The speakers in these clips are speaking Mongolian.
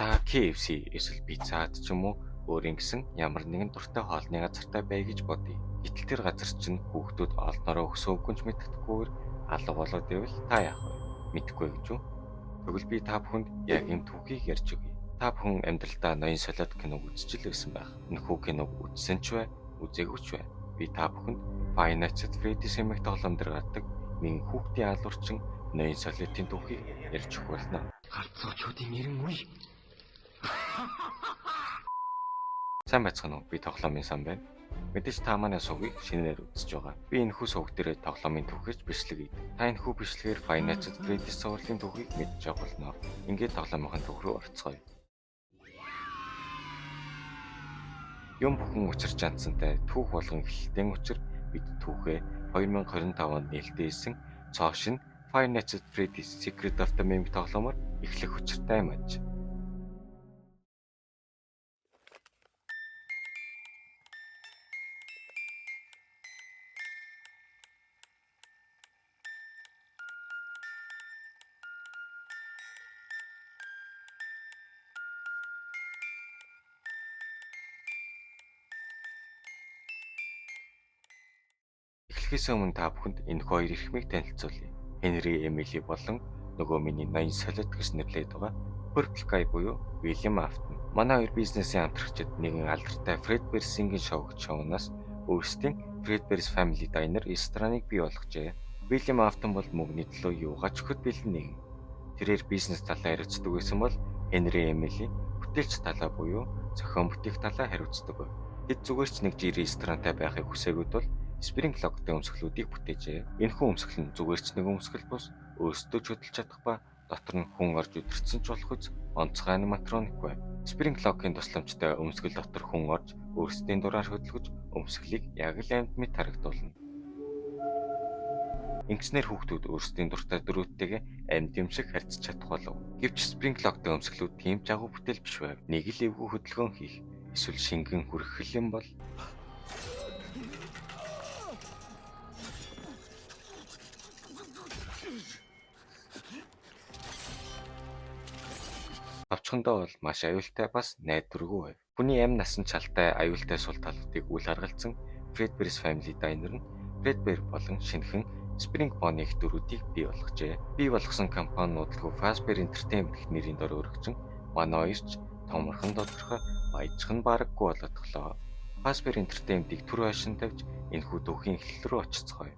Та KFC эсвэл Pizza Hut ч юм уу өөрийн гэсэн ямар нэгэн дуртай хоолны газартай бай гэж бодъё. Гэтэл тэр газар чинь хүүхдүүд олноороо өсөөгөн ч мэддэхгүйгээр алга болоод ивэл та яах вэ? Мэдэхгүй гэж үү? Тэгвэл би та бүхэнд яг юм түүхийг ярьж өгье. Та бүхэн амьдралдаа ноён солиод киног үзчихэл байсан байх. Энэхүү киног үзсэн ч бай, үзээгүй ч бай. Би та бүхэнд Five Nights at Freddy's хэмээх тоглоом дээр гардаг минь хүүхдийн алуурчин ноён солиотын түүхийг ярьж өгөх болно. Харцуучуудын нэрэн үе. Сайн байцгаана уу? Би тоглоомын сан байна. Мэдээж та манай сувгийг шинээр үзэж байгаа. Би энэхүү сувг дээр тоглоомын түүхийж бичлэг хийдэг. Та энэхүү бичлэгээр Five Nights at Freddy's цувралын түүхийг мэдж авах болно. Ингээд тоглоомын түүх рүү орцгоё. Юм бүхэн учир жансантай түүх болгон эхлэлтийн учир бид түүхээ 2025 онд нээлттэйсэн цоошин Five Nights at Freddy's Secret of the Mimic тоглоомоор эхлэх учиртай юм аж. Эхлэхээс өмнө та бүхэнд энэ хоёр эрхмийг танилцуулъя. Henry Emily болон нөгөө миний ноён солиот гэж нэрлэдэг байгаа Purple Guy буюу William Afton. Манай хоёр бизнесийн хамтрагчид нэгэн алдартай Fredbear's Singing Show гэж шоунаас өөрсдийн Fredbear's Family Diner рестораныг бий болгожээ. William Afton бол мөнгөний төлөө юугаач өгөхөд бэлэн нэгэн. Тэрээр бизнес талаа хариуцдаг байсан бол Henry Emily бүтээлч талаа буюу зохион бүтээх талаа хариуцдаг байв. Тэд зүгээр ч нэг жир ресторантай байхыг хүсээгүүд бол Spring Lock-тэй өмсгөлүүдийг бүтээжээ. Энэхүү өмсгөл нь зүгээр ч нэг өмсгөл бус өөрсдөө ч хөдөлж чадах ба дотор нь хүн орж өдөрцөн ч болох үз онцгой аниматроник байв. Spring Lock-ийн тусламжтай өмсгөл дотор хүн орж өөрсдийн дураар хөдөлгөж өмсгөлийг яг л амьд мэт харагдуулна. Ингэснээр хүүхдүүд өөрсдийн дуртай дөрүүдтэйгээ амьд юм шиг харьцаж чадах болов. Гэвч Spring Lock-тэй өмсгөлүүд тийм ч агуу бүтээл биш байв. Нэг л эвгүй хөдөлгөөн хийх эсвэл шингэн хүрэх юм бол товчхондоо бол маш аюултай бас найдваргүй байв. Хүний амь насан чалтай аюултай сул талуудыг үл харгалзан Fredbear's Family Diner нь Fredbear болон шинэхэн Spring Pony их дөрүүдийг бий болгожээ. Бий болгосон компани нуудлгүй Fazbear Entertainment гэх нэрийн дор өргөжин манай хоёрч томорхон тодорхой баяжхан бараггүй болоод өглөө. Fazbear Entertainment-ийг түр хойшин тавьж энэхүү түүхийн эхлэл рүү очицгоё.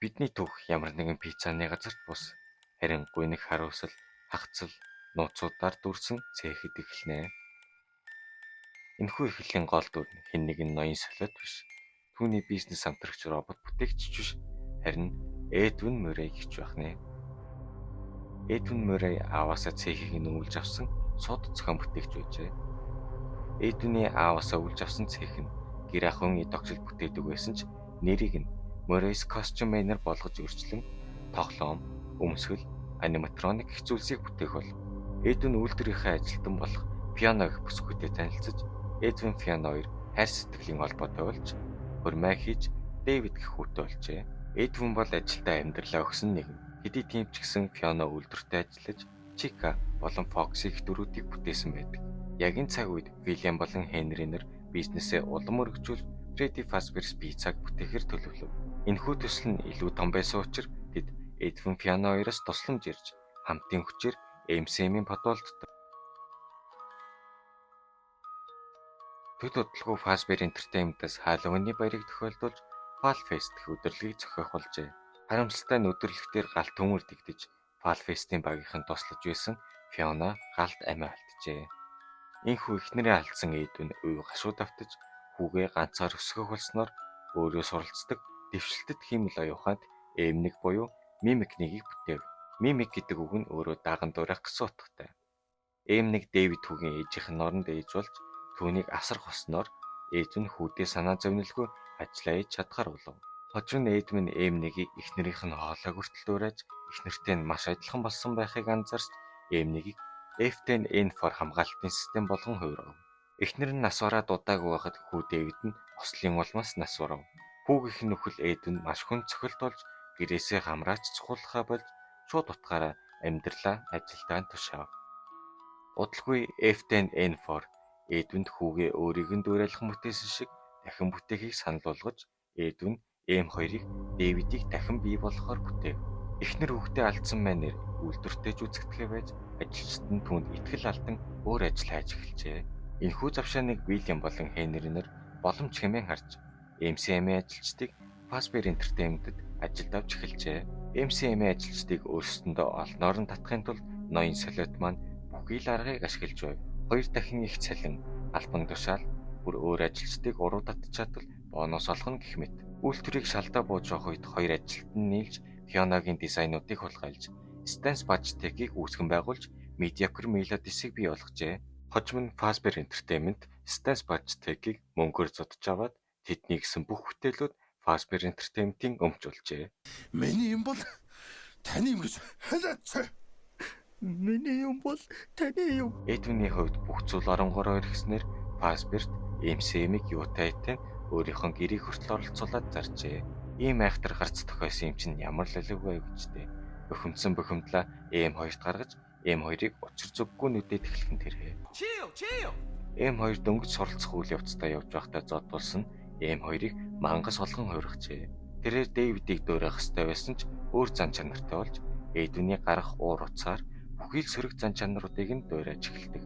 Бидний түүх ямар нэгэн пиццаны газарт бус. Харин гүнэх харуусал, хагцал, нууцудаар дүрсэн цээхэд эхэлнэ. Энэхүү эхлэлийн гол дүр нь хэн нэгэн ноён солиот биш. Түүний бизнес хамтрагч робот бүтээгч биш. Харин Edwin Murray гэж байх нэ. Edwin Murray ааваасаа цээхийг нь өвлж авсан сууд зохион бүтээгч байжээ. Edwin-ийн ааваасаа өвлж авсан цех нь гэр ахуйн эд огцол бүтээдэг байсан ч нэрийг нь Murray's Costume Maker болгож өөрчлөн тоглоом, өмсгөл, аниматроник гэх зүйлсийг бүтээх болов. Edwin үйлдвэрийнхээ ажилтан болох Fiona гэх бүсгүйтэй танилцаж Edwin Fiona хоёр хайр сэтгэлийн холбоотой болж хурмай хийж David гэх хүүтэй болжээ. Edwin бол ажилдаа амьдралаа өгсөн нэгэн. Хэдий тийм ч гэсэн Fiona үйлдвэртээ ажиллаж Chica болон Foxy гэх дөрүүдийг бүтээсэн байдаг. Яг энэ цаг үед William болон Henry нар бизнесээ улам өргөжүүлж Freddy Fazbear's Pizza-г бүтээхээр төлөвлөв. Энэхүү төсөл нь илүү том байсан учраас тэд Edwin Fiona хоёроос тусламж ирж хамтын хүчээр MCM-ийн подвалддаг. Төд удалгүй Fazbear Entertainment-аас Halloween-ы баярыг тохиолдуулж Fall Fest гэх өдөрлөгийг зохиох болжээ. Харамсалтай нь өдөрлөгтөр галт төмөр дэгдэж Fall Fest-ийн багийнхан тослож байсан Fiona галт амиа алджээ. Энэхүү эхнэрээ алдсан Edwin үе гашууд автаж хүүгээ ганцаар өсгөх болсноор өөрөө суралцдаг дэвшилтэд хиймэл оюуханд M1 буюу Mimic нэгийг бүтээв. Mimic гэдэг үг нь өөрөө даган дуурайх гэсэн утгатай. M1 David хүүгийн ээжийнх нь оронд ээж болж түүнийг асрах болсноор Edwin хүүдээ санаа зовнилгүй ажиллаа хийж чадхаар болов. Хожим нь Edwin M1-ийг эхнэрийнх нь хоолой хүртэл дуурайж эхнэртэй нь маш адилхан болсон байхыг анзаарч M1-ийг F10N4 хамгаалтын систем болгон хувирав. Эхнэр нь нас бараад удаагүй байхад хүү David нь ослын улмаас нас барав. Хүүгийнх нь нөхөл Эдвин маш хүн цохилт болж гэрээсээ хамраач цухуулахаа болж шууд утгаараа амьдралаа ажилдаа тушаав. Удалгүй F10N4 Эдвинд хүүгээ өөрийг нь дуурайлах мөтөөсөн шиг дахин бүтээхийг санал болгож Эдвин M2-ыг Дэвидийг дахин бий болгохоор бүтээв. Эхнэр хүүхдээ алдсан манер үйлдвэртэй ч үзэгдэхэй байж ажилчид нь түүнд итгэл алдан өөр ажил хайж эхэлжээ. Энэхүү завшааныг Вильям болон Хенринер боломж хэмээн харж MCM-ийн ажилчдыг Fazbear Entertainment-д ажилд авч эхэлжээ. MCM-ийн ажилчдыг өөрсдөндөө олноор нь татахын тулд ноён солиот маань бүхий л аргыг ашиглаж байв. Хоёр дахин их цалин, албан тушаал, бүр өөр ажилчдыг уруу татж чадвал бонус олгоно гэх мэт. Үйлдвэрийг шалдаа бууж явах үед хоёр ажилтнад нь нийлж Фионагийн дизайнуудыг хулгайлж, Stance Budget-ийг үүсгэн байгуулж, Mediocre Melodies-ийг бий болгожээ. Хожим нь Fazbear Entertainment Stance Budget-ийг мөнгөөр зодож аваад тэдний гэсэн бүх бүтээлүүд Fazbear Entertainment-ийн өмч болжээ. Миний юм бол таны юм гэж хэлээч. Миний юм бол таны юм. Эдвиний хувьд бүх зүйл оронгороо иргэснээр Fazbear MCM-ийг юутай айтэн өөрийнхөө гэрийг хүртэл оролцуулаад заржээ. Ийм айхтар гарц тохиосон юм чинь ямар л аливгүй гэжтэй. Бухимдсан бухимдлаа M2-т гаргаж M2-ыг учир зүггүй нүдэд эхлэхэн тэрхээ. M2 дөнгөж суралцах үйл явцдаа явж байхдаа зодтулсан M2-ыг мангас олгон хувиргажээ. Тэрээр Дэвидийг дөөрөх ёстой байсан ч өөр зан чанартай болж Эдвиний гарах уур уцаар бүхий л сөрөг зан чанаруудыг нь дуурайж эхэлдэг.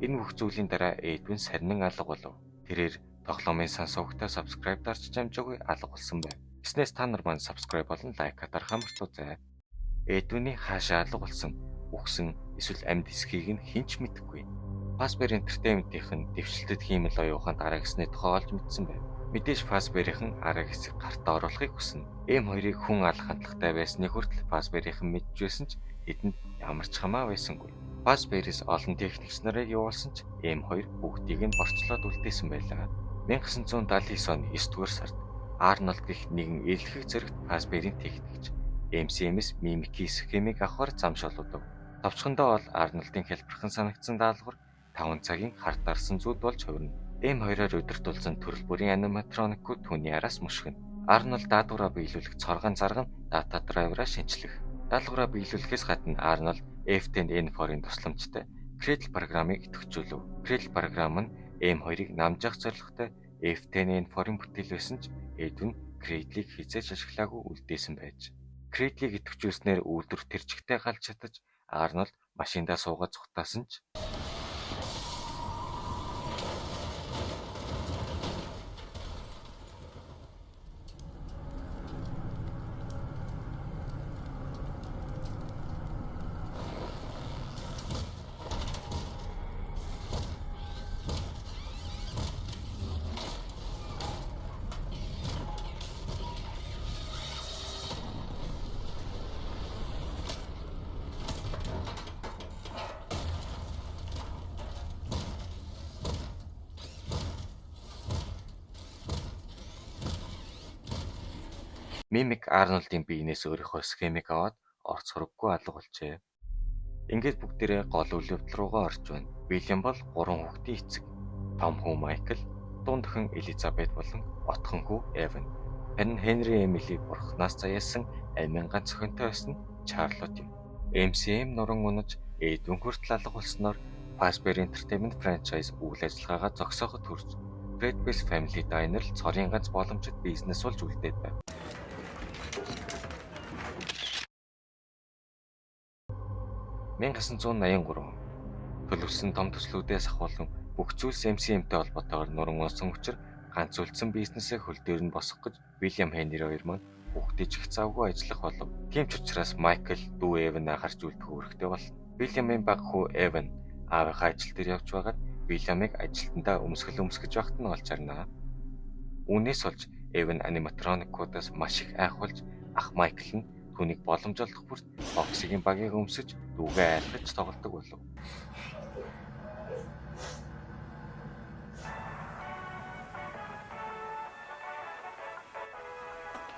Энэ бүх зүйлийн дараа Эдвин сарнин алга болов. Тэрээр тоглоомын сансуугтаа subscribe дарж амжаагүй алга болсон байв. Эснээс та нар маань subscribe болон лайк дарахаа мартаоцай. Эдвиний хаашаа алга болсон, үхсэн эсвэл амьд эсхийг нь хинч мэдэхгүй. Fazbear Entertainment-ийн дэвшилтэд хиймэл оюуханд арга гэсний тухай олж мэдсэн байв. Мэдээж Fazbear-ийн арга хэсэг гартаа оруулахыг хүснэ. M2-ыг хүн алах хандлагатай байсны хүртэл Fazbear-ийн мэдж байсан ч тэдэнд ямар ч хамаа байсангүй. Fazbear-ээс олон техникч нарыг явуулсан ч M2 бүгдийг нь борцлоод үлдээсэн байлаа. 1979 оны 9 дугаар сард Арнольд гэх нэгэн эрэлхэг зэрэгт Fazbear-ийн техникч MCM-с Mimikry схемийг авахар замшуулдаг. Товчхондоо бол Арнольдын хэлбэрхэн санагдсан даалгавар 5 цагийн хар дарсан зүуд болж хувирна. M2-оор удирдуулсан төрөл бүрийн аниматроникууд түүний араас мушгина. Арнольд даадгавраа биелүүлэх цоргон зарган дата драйвераа шинчлэх. Даалгавраа биелүүлэхээс гадна Арнольд F10N4-ийн тусламжтай Cradle програмыг идэвхжүүлв. Cradle програм нь M2-ыг намжаах зорилготой F10N4-ийн бүтээл байсан ч Эдвин Cradle-ийг хизээж ашиглаагүй үлдээсэн байж. Cradle-ийг идэвхжүүлснээр үйлдвэр тэрчигтэй галж чадаж Арнольд машиндаа суугаад зүхтаасан ч Mimik Арнольдын биенээс өөрийнхөө схемийг аваад орц сураггүй алга болжээ. Ингээд бүгдээрээ гол үйл явдал руугаа орж байна. Вильям бол 3 хүүхдийн эцэг. Том хүү Майкл, дунд охин Элизабет болон отхон хүү Эван. Харин Хенри Эмили бурхнаас заяасан амин ганц охинтой байсан Чарлот юм. MCM нуран унаж Эдвин хүртэл алга болсноор Fazbear Entertainment franchise үйл ажиллагаагаа зогсооход хүрч Fredbear's Family Diner л цорын ганц боломжит бизнес болж үлдээд байв. 1983 төлөвлөсөн том төслүүдээс ахуулан бүх зүйлс MCM-тэй холбоотойгоор нуран унсан учраас ганц үлдсэн бизнесээ хөл дээр нь босгох гэж Вильям Хенри хоёр маань хүүхдээ ч их завгүй ажиллах болов. Тийм ч учраас Майкл дүү Эванаа гарч үлдэх үүрэгтэй болно. Вильямын баг хүү Эван аавынхаа ажил дээр явж байгаад Вильямыг ажилтнаа өмсгөж байхад нь олж харнаа. Үүнээс болж Эван аниматроникуудаас маш их айхвалж ах Майкл нь түүнийг боломж олгох бүрт боксигийн багийг өмсөж дүүгээ айлгаж тоглодог болов.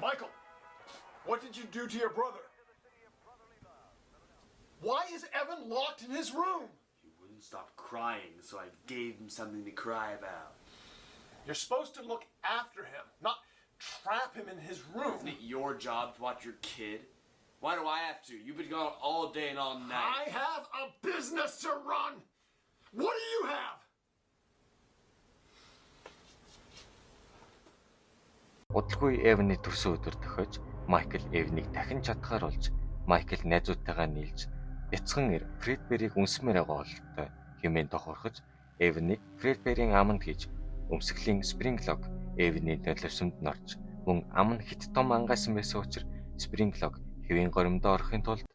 Michael, what did you do to your brother? Why is Evan locked in his room? He wouldn't stop crying, so I gave him something to cry about. You're supposed to look after him, not trap him in his room. Isn't it your job to watch your kid? Why do I have to? You've been gone all day and all I night. have a business to run. What do you have? Удалгүй Эвний төрсөн өдөр тохиож, Майкл Эвнийг дахин чадхаар болж, Майкл найзуудтайгаа нийлж, бяцхан Фредберийг үнсмээр байгаа бололтой хэмээн тохиорхож, Эвнийг Фредберийн аманд хийж, өмсгөлийн Спринглог Эвний төлөвсөмд норж, мөн ам нь хит том ангайсан байсан учраас Спринглог хэвийн горимдоо орохын тулд